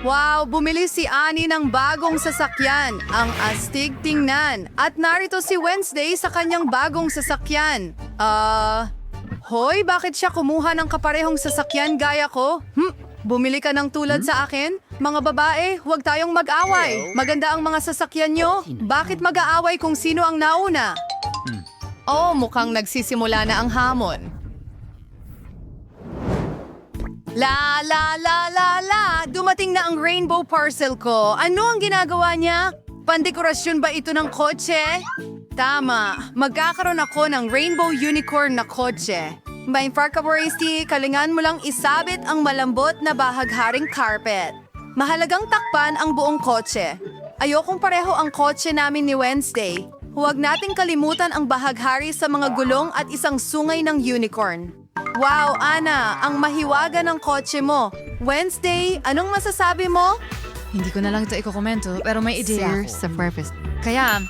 Wow, bumili si Annie ng bagong sasakyan. Ang astig tingnan. At narito si Wednesday sa kanyang bagong sasakyan. Hoy, bakit siya kumuha ng kaparehong sasakyan gaya ko? Bumili ka ng tulad sa akin? Mga babae, huwag tayong mag-away. Maganda ang mga sasakyan nyo. Bakit mag-aaway kung sino ang nauna? Oh, mukhang nagsisimula na ang hamon. La la la la la! Dumating na ang rainbow parcel ko. Ano ang ginagawa niya? Pandekorasyon ba ito ng kotse? Tama. Magkakaroon ako ng rainbow unicorn na kotse. May Farkaboristi, kalingan mo lang isabit ang malambot na bahagharing carpet. Mahalagang takpan ang buong kotse. Ayokong pareho ang kotse namin ni Wednesday. Huwag nating kalimutan ang bahaghari sa mga gulong at isang sungay ng unicorn. Wow, Ana, ang mahiwaga ng kotse mo. Wednesday, anong masasabi mo? Hindi ko na lang ito ikokomento, pero may ideya Serves ako. the purpose. Kaya,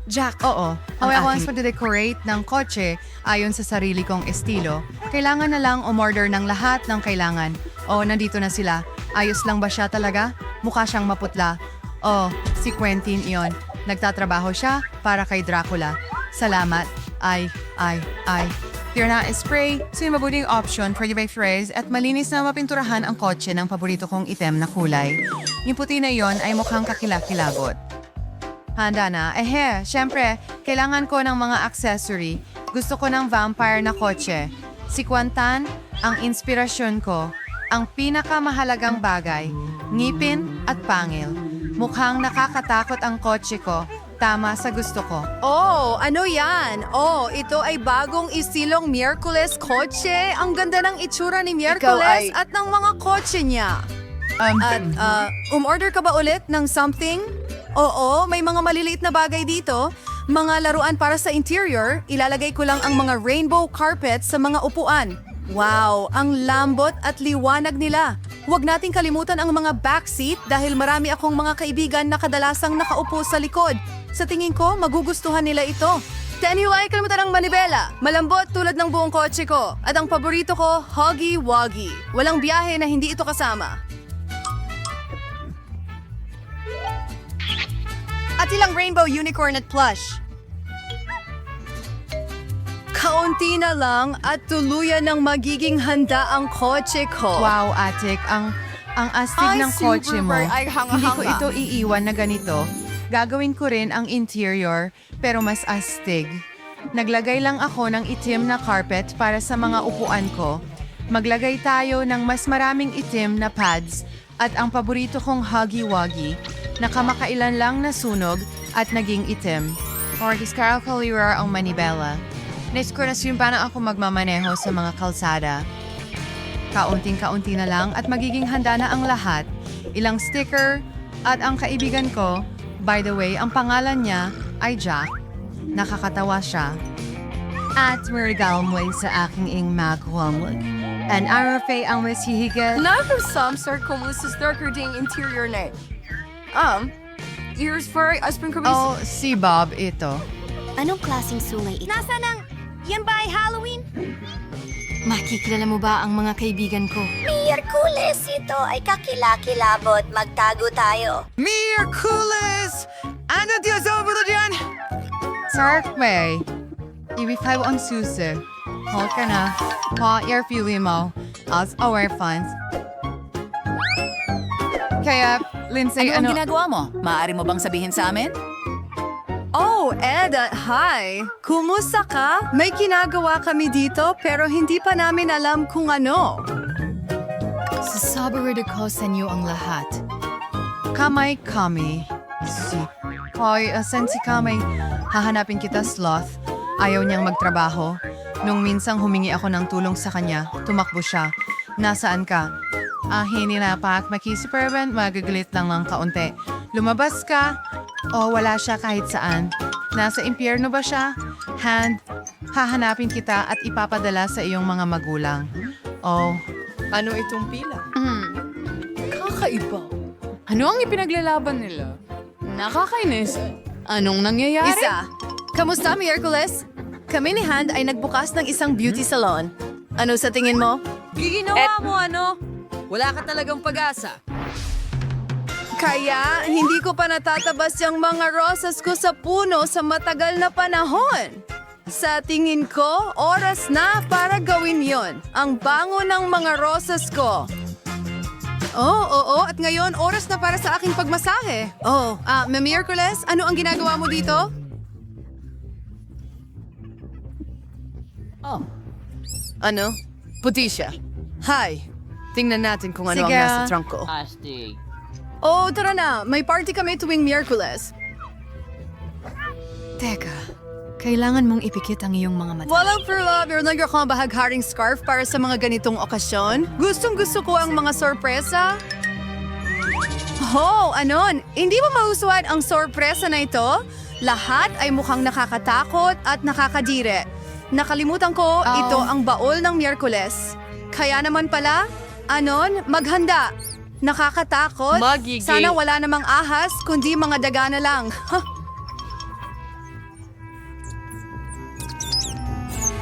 Jack, Oo. ang Ako aking- ang pagde-decorate ng kotse ayon sa sarili kong estilo. Kailangan na lang umorder ng lahat ng kailangan. O, nandito na sila. Ayos lang ba siya talaga? Mukha siyang maputla. O, si Quentin iyon. Nagtatrabaho siya para kay Dracula. Salamat. Ay. Tira na spray, so yung mabuting option for the phrase at malinis na mapinturahan ang kotse ng paborito kong item na kulay. Yung puti na yon ay mukhang kakilakilabot. Handa na. Syempre, kailangan ko ng mga accessory. Gusto ko ng vampire na kotse. Si Kwantan, ang inspirasyon ko. Ang pinakamahalagang bagay, ngipin at pangil. Mukhang nakakatakot ang kotse ko. Tama sa gusto ko. Oh, ano yan? Oh, ito ay bagong istilong Miyerkules kotse. Ang ganda ng itsura ni Miyerkules at ng mga kotse niya. Umorder ka ba ulit ng something? Oo, may mga maliliit na bagay dito. Mga laruan para sa interior, ilalagay ko lang ang mga rainbow carpet sa mga upuan. Wow, ang lambot at liwanag nila. Huwag nating kalimutan ang mga backseat dahil marami akong mga kaibigan na kadalasang nakaupo sa likod. Sa tingin ko, magugustuhan nila ito. Huwag kalimutan ang manibela. Malambot tulad ng buong kotse ko. At ang paborito ko, Huggy Wuggy. Walang biyahe na hindi ito kasama. At ilang rainbow unicorn at plush. Kaunti na lang at tuluyan ng magiging handa ang kotse ko. Wow, Atik, ang astig ng kotse mo. Hindi ko ito iiwan na ganito. Gagawin ko rin ang interior, pero mas astig. Naglagay lang ako ng itim na carpet para sa mga upuan ko. Maglagay tayo ng mas maraming itim na pads at ang paborito kong Huggy Wuggy na kamakailan lang nasunog at naging itim. Orkis Carol Calira ang manibela. Neskurasyon paano ako magmamaneho sa mga kalsada. Kaunting-kaunti na lang at magiging handa na ang lahat. Ilang sticker at ang kaibigan ko. By the way, ang pangalan niya ay Jack. Nakakatawa siya. At regalo mo sa aking ing magwamag. And arafe ang masihiga. Nakasam sir kumusta darker ding interior na. Ears for aspirin ko Oh, si Bob ito. Anong klaseng sungay ito? Nasaan ang... Yan ba ay Halloween? Makikilala mo ba ang mga kaibigan ko? Miyerkules, ito ay kakilakilabot. Magtago tayo. Miraculous! Ano Diyos over dyan? Sark May, ibig ang susi. Hold ka na. Pa, your feeling mo. As our funds. Kaya, Lindsay, Ano ang ginagawa mo? Maaari mo bang sabihin sa amin? Oh, Ed, hi! Kumusta ka? May ginagawa kami dito pero hindi pa namin alam kung ano. sasabarid ako sa inyo ang lahat. Kamay kami. Si... Hoy, asan si Kamay? Hahanapin kita, Sloth. Ayaw niyang magtrabaho. Nung minsang humingi ako ng tulong sa kanya, tumakbo siya. Nasaan ka? Hindi na pak. Makisuperban, magagalit lang ng kaunti. Lumabas ka? O wala siya kahit saan? Nasa impyerno ba siya? Hahanapin kita at ipapadala sa iyong mga magulang. Oh, Ano itong pila? Kakaiba. Ano ang ipinaglalaban nila? Nakakainis. Anong nangyayari? Isa. Kamusta, Miyerkules? Kami ni Hand ay nagbukas ng isang beauty salon. Ano sa tingin mo? Giginawa mo ano? Wala ka talagang pag-asa. Kaya hindi ko pa natatabas yung mga rosas ko sa puno sa matagal na panahon. Sa tingin ko, oras na para gawin yon. Ang bango ng mga rosas ko. Oo, at ngayon oras na para sa aking pagmasahe. Miyerkules, ano ang ginagawa mo dito? Ano? Puti siya. Hi. Tingnan natin kung ano Sige. ang nasa trunk ko. Oh, tara na. May party kami tuwing Miyerkules. Teka, kailangan mong ipikit ang iyong mga mata. Walang love, meron lang akong bahagharing scarf para sa mga ganitong okasyon. Gustong-gusto ko ang mga sorpresa. Oh, anon? Hindi ba mahusuan ang sorpresa na ito? Lahat ay mukhang nakakatakot at nakakadire. Nakalimutan ko, ito ang baol ng Miyerkules. Kaya naman pala, anon, maghanda. Nakakatakot. Magiging. Sana wala namang ahas, kundi mga daga na lang.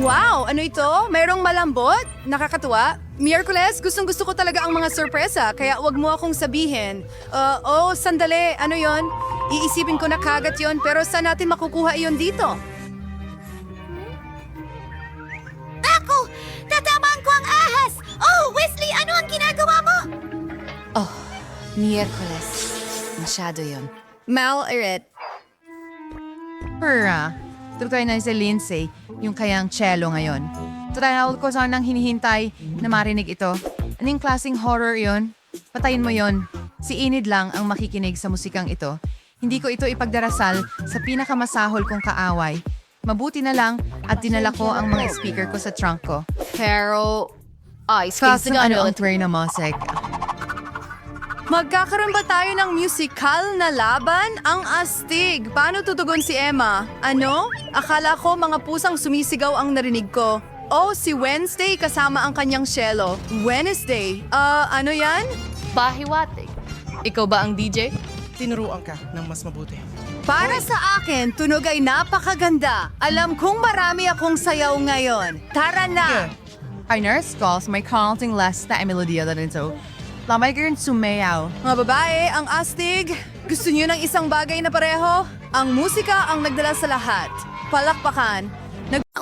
Wow! Ano ito? Mayroong malambot? Nakakatuwa? Miyerkules, gustong-gusto ko talaga ang mga sorpresa, kaya wag mo akong sabihin. Sandali. Ano yon? Iisipin ko na kagat yon, pero saan natin makukuha iyon dito? Ako! Tatamaan ko ang ahas! Oh, Wesley, ano ang ginagawa mo? Miyerkules. Masyado yon. Mal-irit. Tutoy na si Lindsay, yung kayang cello ngayon. Tutayawal ko sanang hinihintay na marinig ito. Anong klaseng horror yon? Patayin mo yon. Si Enid lang ang makikinig sa musikang ito. Hindi ko ito ipagdarasal sa pinakamasahol kong kaaway. Mabuti na lang at dinala ko ang mga speaker ko sa trunk ko. Pero, Kaso ano ang tray na musik? Magkakaroon ba tayo ng musical na laban? Ang astig! Paano tutugon si Emma? Ano? Akala ko mga pusang sumisigaw ang narinig ko. Oh, si Wednesday kasama ang kanyang cello. Wednesday? Ano yan? Bahiwate. Ikaw ba ang DJ? Tinuruan ka ng mas mabuti. Para sa akin, tunog ay napakaganda. Alam kong marami akong sayaw ngayon. Tara na! Our nurse calls my counting less na melodya na rin so. Lamay ka rin sumayaw. Mga babae, ang astig. Gusto niyo ng isang bagay na pareho? Ang musika ang nagdala sa lahat. Palakpakan.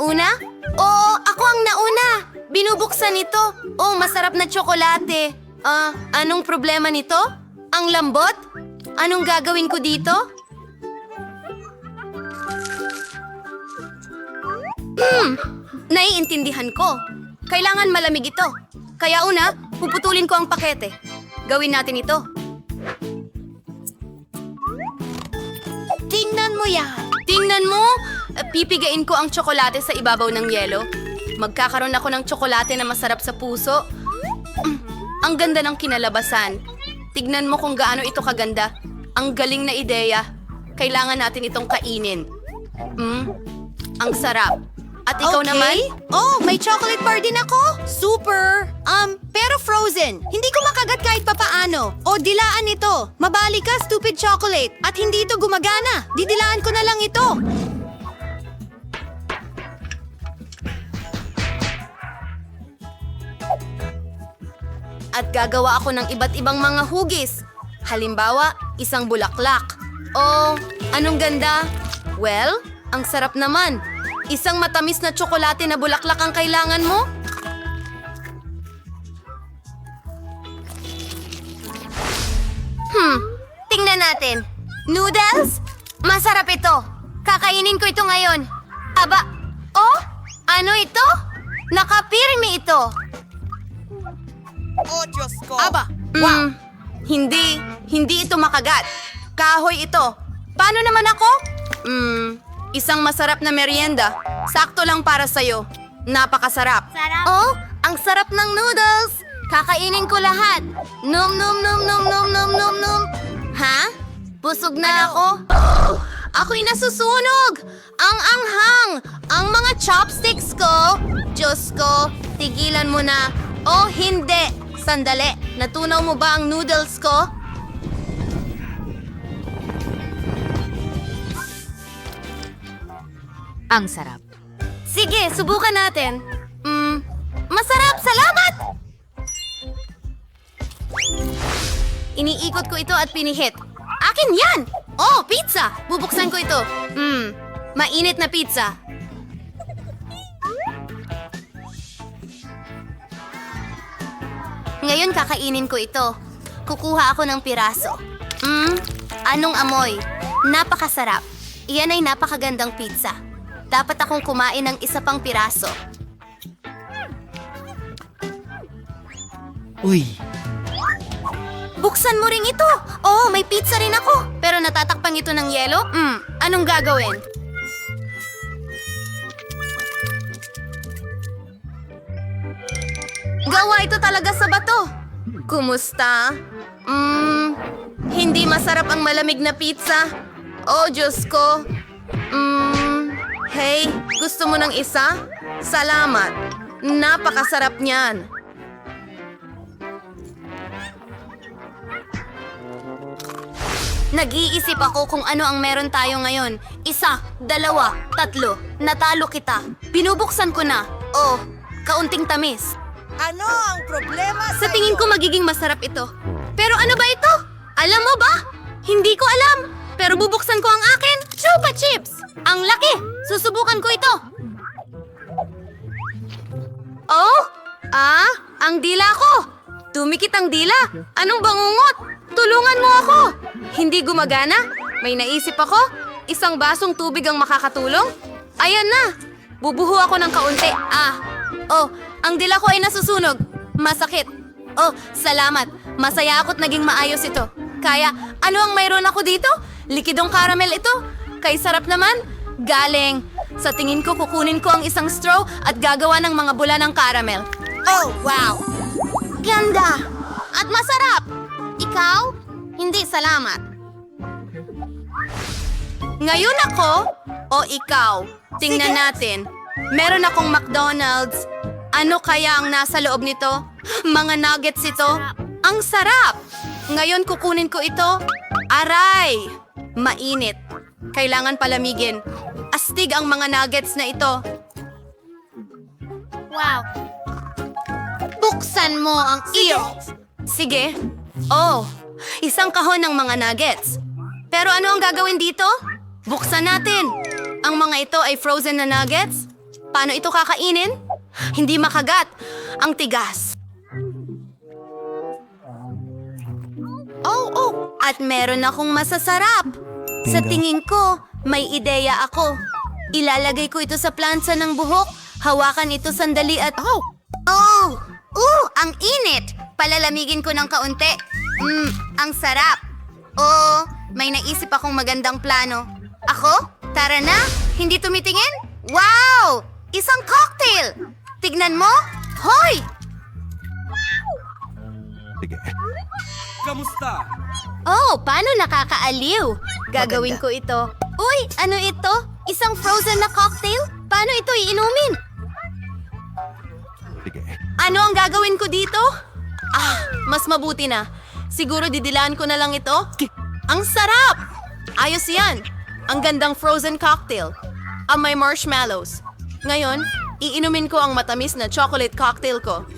Una? Oo, ako ang nauna. Binubuksan ito. Oh, masarap na tsokolate. Anong problema nito? Ang lambot? Anong gagawin ko dito? Naiintindihan ko. Kailangan malamig ito. Kaya una, puputulin ko ang pakete. Gawin natin ito. Tingnan mo yan. Tingnan mo? Pipigain ko ang tsokolate sa ibabaw ng yelo. Magkakaroon ako ng tsokolate na masarap sa puso. Ang ganda ng kinalabasan. Tignan mo kung gaano ito kaganda. Ang galing na ideya. Kailangan natin itong kainin. Ang sarap. At ikaw naman? Oh, may chocolate bar din ako. Super! Pero frozen. Hindi ko makagat kahit papaano. O dilaan ito. Mabali ka, stupid chocolate. At hindi ito gumagana. Didilaan ko na lang ito. At gagawa ako ng iba't ibang mga hugis. Halimbawa, isang bulaklak. Oh, anong ganda? Well, ang sarap naman. Isang matamis na tsokolate na bulaklak ang kailangan mo? Tingnan natin. Noodles? Masarap ito. Kakainin ko ito ngayon. Aba, oh? Ano ito? Nakapirmi ito. Oh, Diyos ko! Aba! Hindi ito makagat. Kahoy ito. Paano naman ako? Isang masarap na merienda. Sakto lang para sa'yo. Napakasarap. Oh, ang sarap ng noodles. Kakainin ko lahat. Nom nom nom nom nom nom nom nom. Ha? Busog na ako? Ako'y nasusunog. Ang anghang. Ang mga chopsticks ko. Diyos ko, tigilan mo na. Oh, hindi. Sandali. Natunaw mo ba ang noodles ko? Ang sarap. Sige, subukan natin. Masarap! Salamat! Iniikot ko ito at pinihit. Akin yan! Oh, pizza! Bubuksan ko ito. Mainit na pizza. Ngayon kakainin ko ito. Kukuha ako ng piraso. Anong amoy? Napakasarap. Iyan ay napakagandang pizza. Dapat akong kumain ng isa pang piraso. Uy, Buksan mo rin ito! Oh, may pizza rin ako! Pero natatakpan ito ng yelo? Anong gagawin? Gawa ito talaga sa bato! Kumusta? Hindi masarap ang malamig na pizza. Oh, Diyos ko. Hey, gusto mo ng isa? Salamat. Napakasarap niyan. Nag-iisip ako kung ano ang meron tayo ngayon. 1, 2, 3. Natalo kita. Binubuksan ko na. Oh, kaunting tamis. Ano ang problema Sa tingin ko magiging masarap ito. Pero ano ba ito? Alam mo ba? Hindi ko alam. Pero bubuksan ko ang akin. Chupa chips! Ang laki! Susubukan ko ito. Oh! Ang dila ko! Dumikit ang dila. Anong bangungot? Tulungan mo ako! Hindi gumagana? May naisip ako? 1 basong tubig ang makakatulong? Ayan na! Bubuho ako ng kaunti. Oh, ang dila ko ay nasusunog. Masakit. Oh, salamat. Masaya ako't naging maayos ito. Kaya, ano ang mayroon ako dito? Likidong caramel ito. Kay sarap naman. Galing. Sa tingin ko, kukunin ko ang isang straw at gagawa ng mga bula ng caramel. Oh, wow! Ganda! At masarap! Ikaw? Hindi, salamat. Ngayon ako o ikaw? Tingnan natin. Meron akong McDonald's. Ano kaya ang nasa loob nito? Mga nuggets ito. Ang sarap! Ngayon kukunin ko ito. Aray! Mainit. Kailangan palamigin. Astig ang mga nuggets na ito. Wow! Buksan mo ang iyo! Sige. Oh, 1 kahon ng mga nuggets. Pero ano ang gagawin dito? Buksan natin. Ang mga ito ay frozen na nuggets. Paano ito kakainin? Hindi makagat. Ang tigas. Oh, at meron akong masasarap. Sa tingin ko, may ideya ako. Ilalagay ko ito sa plansa ng buhok. Hawakan ito sandali at... ang init! Palalamigin ko ng kaunti. Ang sarap. Oh, may naisip akong magandang plano. Ako? Tara na! Hindi tumitingin? Wow! Isang cocktail! Tignan mo! Hoy! sige. Oh, paano nakakaaliw? Gagawin ko ito. Uy, ano ito? Isang frozen na cocktail? Paano ito iinumin? Sige. Ano ang gagawin ko dito? Mas mabuti na. Siguro didilaan ko na lang ito. Ang sarap! Ayos yan. Ang gandang frozen cocktail. Ang may marshmallows. Ngayon, iinumin ko ang matamis na chocolate cocktail ko.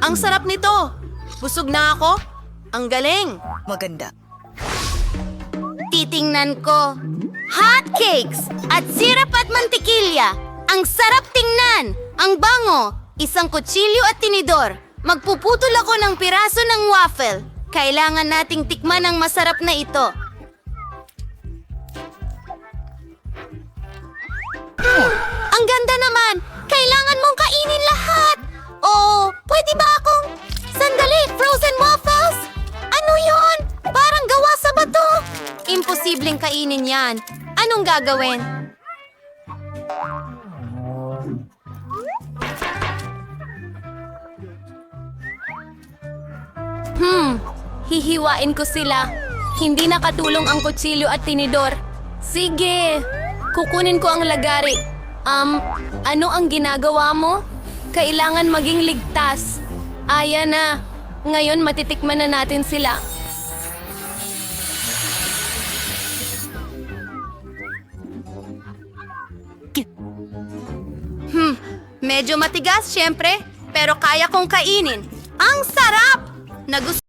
Ang sarap nito. Busog na ako. Ang galing. Maganda. Titingnan ko. Hotcakes at sirap at mantikilya. Ang sarap tingnan. Ang bango. 1 kutsilyo at tinidor. Magpuputol ako ng piraso ng waffle. Kailangan nating tikman ang masarap na ito. Ang ganda naman. Kailangan mong kainin lahat. Oh, pwede ba akong... Sandali, frozen waffles? Ano yon? Parang gawa sa bato. Imposibleng kainin yan. Anong gagawin? Hihiwain ko sila. Hindi nakatulong ang kutsilyo at tinidor. Sige, kukunin ko ang lagari. Ano ang ginagawa mo? Kailangan maging ligtas. Ayan na. Ngayon matitikman na natin sila. Medyo matigas, syempre. Pero kaya kong kainin. Ang sarap!